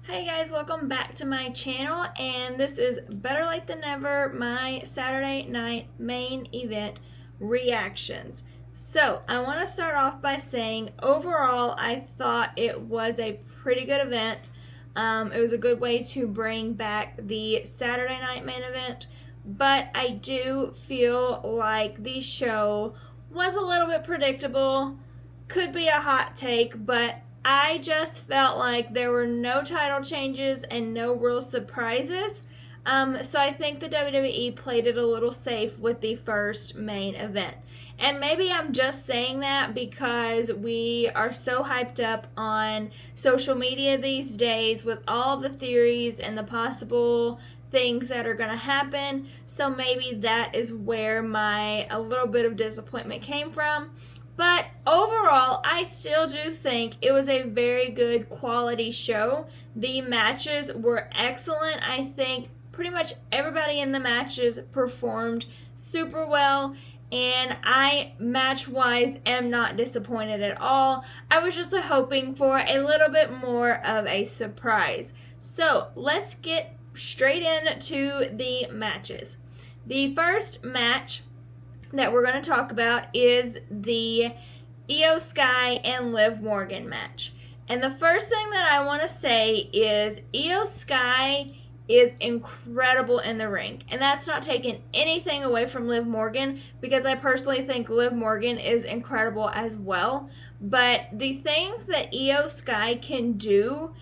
Hey guys, welcome back to my channel, and this is Better Late Than Never, my Saturday night main event reactions. So, I want to start off by saying, overall, I thought it was a pretty good event. It was a good way to bring back the Saturday night main event, but I do feel like the show was a little bit predictable. Could be a hot take, but I just felt like there were no title changes and no real surprises. So I think the WWE played it a little safe with the first main event. And maybe I'm just saying that because we are so hyped up on social media these days with all the theories and the possible things that are going to happen. So maybe that is where a little bit of disappointment came from. But overall, I still do think it was a very good quality show. The matches were excellent. I think pretty much everybody in the matches performed super well, and I, match-wise, am not disappointed at all. I was just hoping for a little bit more of a surprise. So let's get straight into the matches. The first match that we're going to talk about is the Io Sky and Liv Morgan match. And the first thing that I want to say is Io Sky is incredible in the ring. And that's not taking anything away from Liv Morgan, because I personally think Liv Morgan is incredible as well. But the things that Io Sky can do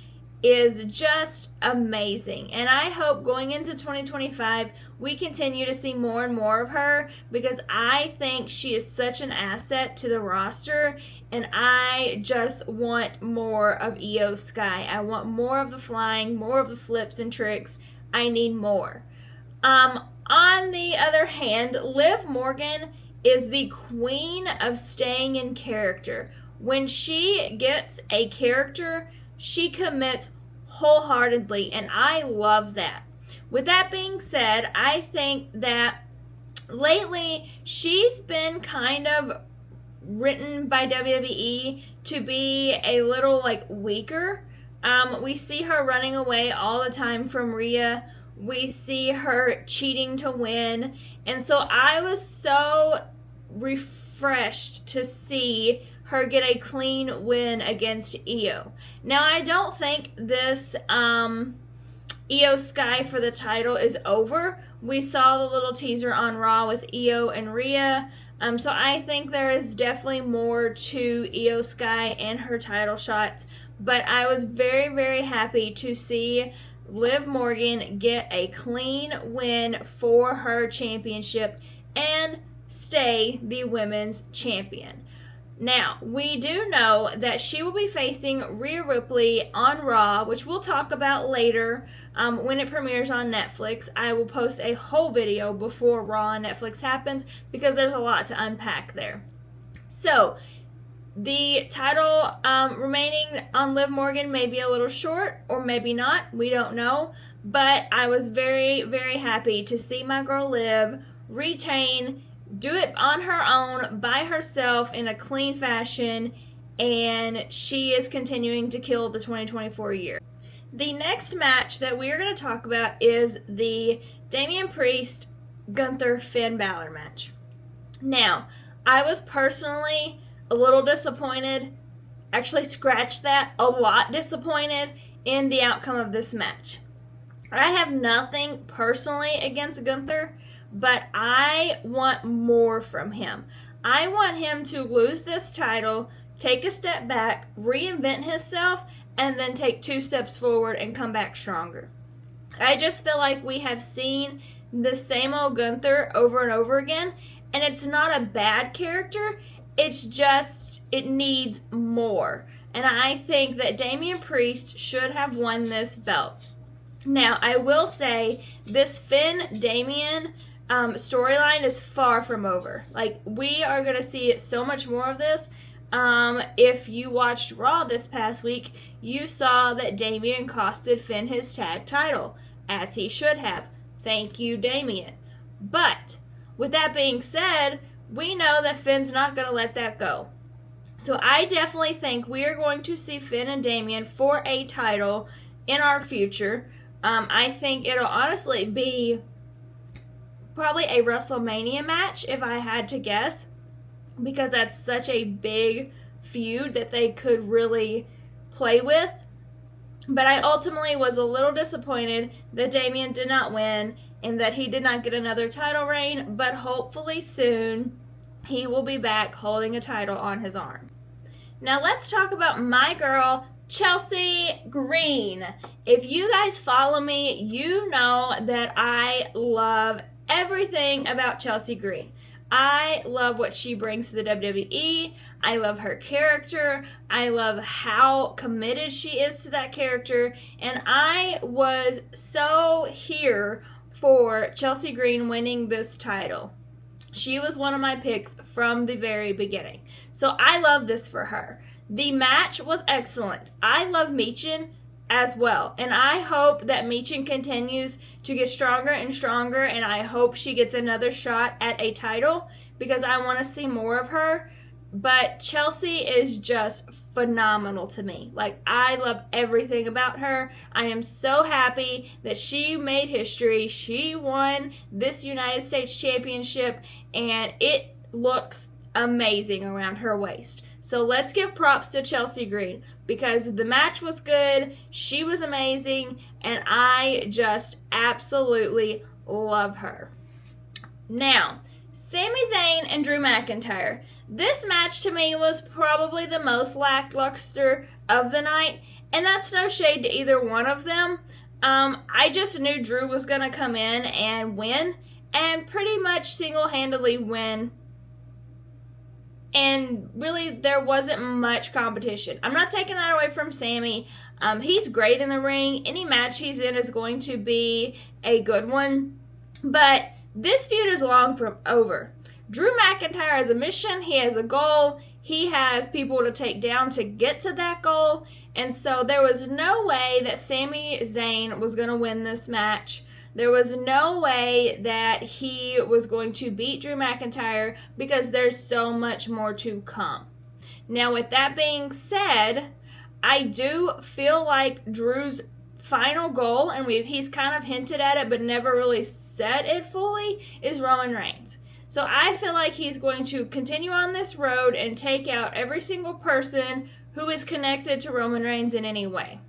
is just amazing, and I hope going into 2025 we continue to see more and more of her, because I think she is such an asset to the roster, and I just want more of Io Sky. I want more of the flying, more of the flips and tricks. I need more. On the other hand, Liv Morgan is the queen of staying in character. When she gets a character, she commits wholeheartedly, and I love that. With that being said, I think that lately she's been kind of written by WWE to be a little weaker. We see her running away all the time from Rhea. We see her cheating to win, and so I was so refreshed to see her get a clean win against Io. Now, I don't think this Io Sky for the title is over. We saw the little teaser on Raw with Io and Rhea. So I think there is definitely more to Io Sky and her title shots. But I was very, very happy to see Liv Morgan get a clean win for her championship and stay the women's champion. Now, we do know that she will be facing Rhea Ripley on Raw, which we'll talk about later when it premieres on Netflix. I will post a whole video before Raw on Netflix happens, because there's a lot to unpack there. So, the title remaining on Liv Morgan may be a little short, or maybe not. We don't know. But I was very, very happy to see my girl Liv retain, do it on her own, by herself, in a clean fashion, and she is continuing to kill the 2024 year. The next match that we are going to talk about is the Damian Priest Gunther Finn Balor match. Now, I was personally a little disappointed, actually scratch that, a lot disappointed in the outcome of this match. I have nothing personally against Gunther, but I want more from him. I want him to lose this title, take a step back, reinvent himself, and then take 2 steps forward and come back stronger. I just feel like we have seen the same old Gunther over and over again, and it's not a bad character, it's just, it needs more. And I think that Damian Priest should have won this belt. Now, I will say, this Finn-Damian storyline is far from over. We are going to see so much more of this. If you watched Raw this past week, you saw that Damian costed Finn his tag title, as he should have. Thank you, Damian. But, with that being said, we know that Finn's not going to let that go. So I definitely think we are going to see Finn and Damian for a title in our future. I think it'll honestly be probably a WrestleMania match if I had to guess, because that's such a big feud that they could really play with. But I ultimately was a little disappointed that Damian did not win and that he did not get another title reign, but hopefully soon he will be back holding a title on his arm. Now let's talk about my girl, Chelsea Green. If you guys follow me, you know that I love everything about Chelsea Green. I love what she brings to the WWE. I love her character. I love how committed she is to that character. And I was so here for Chelsea Green winning this title. She was one of my picks from the very beginning. So I love this for her. The match was excellent. I love Michin as well. And I hope that Michin continues to get stronger and stronger, and I hope she gets another shot at a title because I want to see more of her. But Chelsea is just phenomenal to me. Like, I love everything about her. I am so happy that she made history. She won this United States Championship, and it looks amazing around her waist. So let's give props to Chelsea Green because the match was good, she was amazing, and I just absolutely love her. Now, Sami Zayn and Drew McIntyre. This match to me was probably the most lackluster of the night, and that's no shade to either one of them. I just knew Drew was going to come in and win, and pretty much single-handedly win. And really, there wasn't much competition. I'm not taking that away from Sami. He's great in the ring. Any match he's in is going to be a good one. But this feud is long from over. Drew McIntyre has a mission. He has a goal. He has people to take down to get to that goal. And so there was no way that Sami Zayn was going to win this match. There was no way that he was going to beat Drew McIntyre because there's so much more to come. Now, with that being said, I do feel like Drew's final goal, and he's kind of hinted at it but never really said it fully, is Roman Reigns. So I feel like he's going to continue on this road and take out every single person who is connected to Roman Reigns in any way.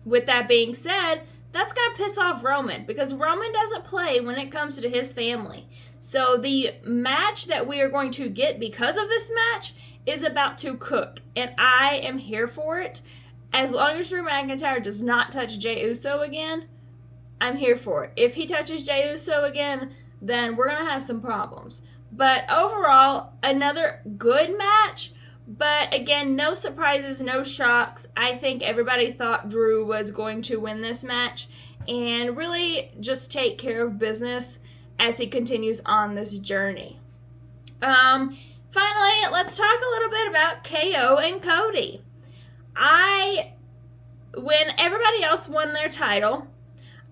With that being said, that's going to piss off Roman because Roman doesn't play when it comes to his family. So the match that we are going to get because of this match is about to cook, and I am here for it. As long as Drew McIntyre does not touch Jey Uso again, I'm here for it. If he touches Jey Uso again, then we're going to have some problems. But overall, another good match. But again, no surprises, no shocks. I think everybody thought Drew was going to win this match and really just take care of business as he continues on this journey. Finally, let's talk a little bit about KO and Cody. When everybody else won their title,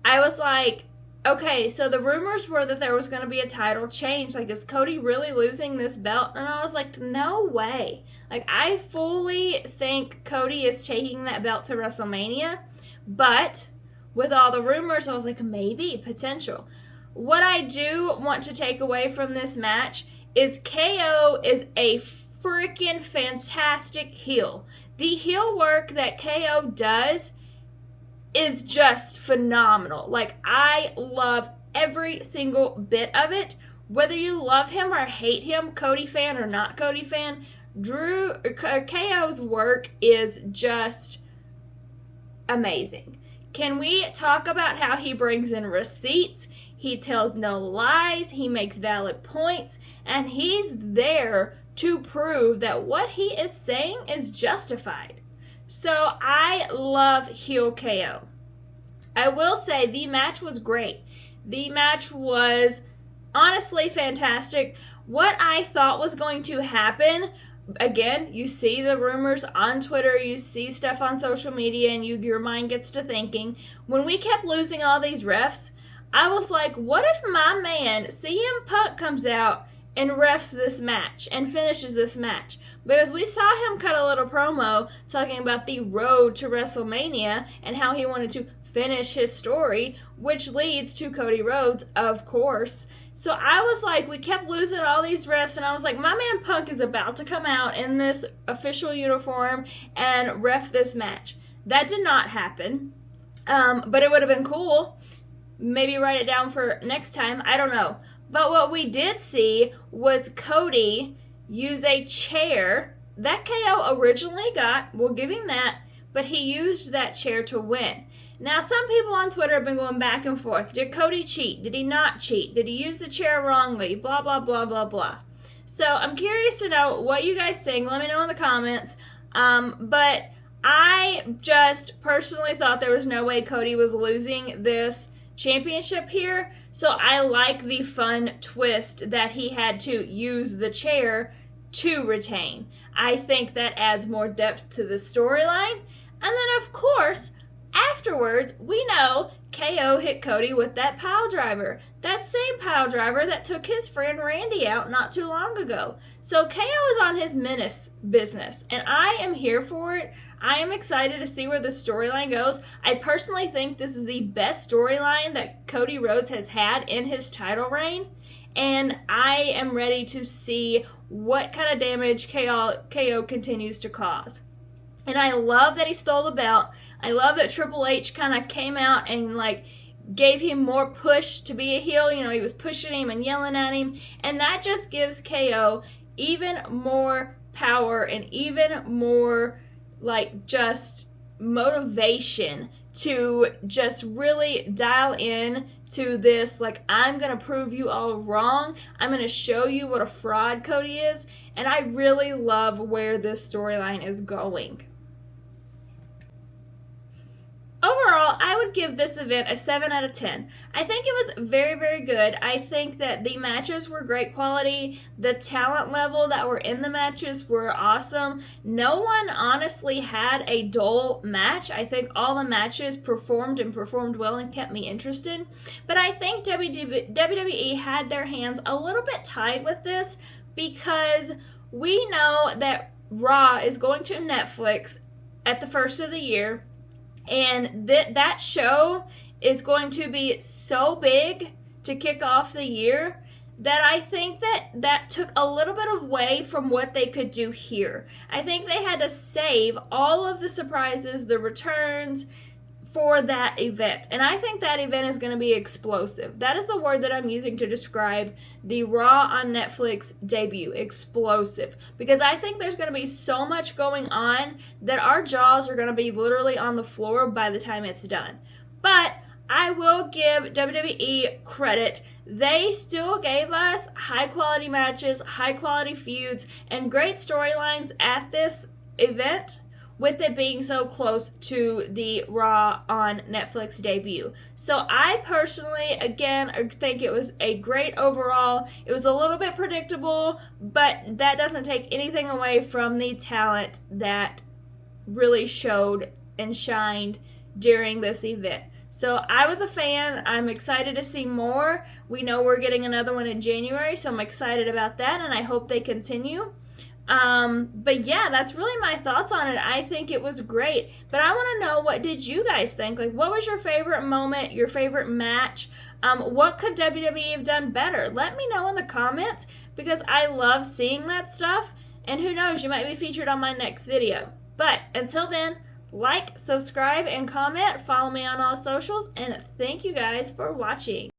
I was like, okay, so the rumors were that there was going to be a title change. Like, is Cody really losing this belt? And I was like, no way. Like, I fully think Cody is taking that belt to WrestleMania. But with all the rumors, I was like, maybe, potential. What I do want to take away from this match is KO is a freaking fantastic heel. The heel work that KO does is just phenomenal. Like, I love every single bit of it. Whether you love him or hate him, Cody fan or not Cody fan, KO's work is just amazing. Can we talk about how he brings in receipts? He tells no lies, he makes valid points, and he's there to prove that what he is saying is justified. So I love heel KO. I will say the match was great. The match was honestly fantastic. What I thought was going to happen, again, you see the rumors on Twitter, you see stuff on social media, and your mind gets to thinking. When we kept losing all these refs, I was like, what if my man CM Punk comes out and refs this match and finishes this match. Because we saw him cut a little promo talking about the road to WrestleMania and how he wanted to finish his story, which leads to Cody Rhodes, of course. So I was like, we kept losing all these refs, and I was like, my man Punk is about to come out in this official uniform and ref this match. That did not happen, but it would have been cool. Maybe write it down for next time. I don't know. But what we did see was Cody use a chair that KO originally got. We'll give him that, but he used that chair to win. Now, some people on Twitter have been going back and forth. Did Cody cheat? Did he not cheat? Did he use the chair wrongly? Blah, blah, blah, blah, blah. So I'm curious to know what you guys think. Let me know in the comments. But I just personally thought there was no way Cody was losing this championship here. So I like the fun twist that he had to use the chair to retain. I think that adds more depth to the storyline. And then, of course, afterwards, we know KO hit Cody with that pile driver. That same pile driver that took his friend Randy out not too long ago. So KO is on his menace business, and I am here for it. I am excited to see where the storyline goes. I personally think this is the best storyline that Cody Rhodes has had in his title reign, and I am ready to see what kind of damage KO continues to cause. And I love that he stole the belt. I love that Triple H kind of came out and gave him more push to be a heel. You know, he was pushing him and yelling at him. And that just gives KO even more power and even more just motivation to just really dial in to this, I'm going to prove you all wrong. I'm going to show you what a fraud Cody is. And I really love where this storyline is going. Overall, I would give this event a 7 out of 10. I think it was very, very good. I think that the matches were great quality. The talent level that were in the matches were awesome. No one honestly had a dull match. I think all the matches performed well and kept me interested. But I think WWE had their hands a little bit tied with this because we know that Raw is going to Netflix at the first of the year. And that show is going to be so big to kick off the year that I think that took a little bit away from what they could do here. I think they had to save all of the surprises, the returns, for that event. And I think that event is going to be explosive. That is the word that I'm using to describe the Raw on Netflix debut. Explosive. Because I think there's going to be so much going on that our jaws are going to be literally on the floor by the time it's done. But I will give WWE credit. They still gave us high quality matches, high quality feuds, and great storylines at this event, with it being so close to the Raw on Netflix debut. So I personally, again, think it was a great overall. It was a little bit predictable, but that doesn't take anything away from the talent that really showed and shined during this event. So I was a fan. I'm excited to see more. We know we're getting another one in January, so I'm excited about that, and I hope they continue. But yeah, that's really my thoughts on it. I think it was great. But I want to know, what did you guys think? What was your favorite moment, your favorite match? What could WWE have done better? Let me know in the comments, because I love seeing that stuff. And who knows, you might be featured on my next video. But until then, like, subscribe, and comment. Follow me on all socials. And thank you guys for watching.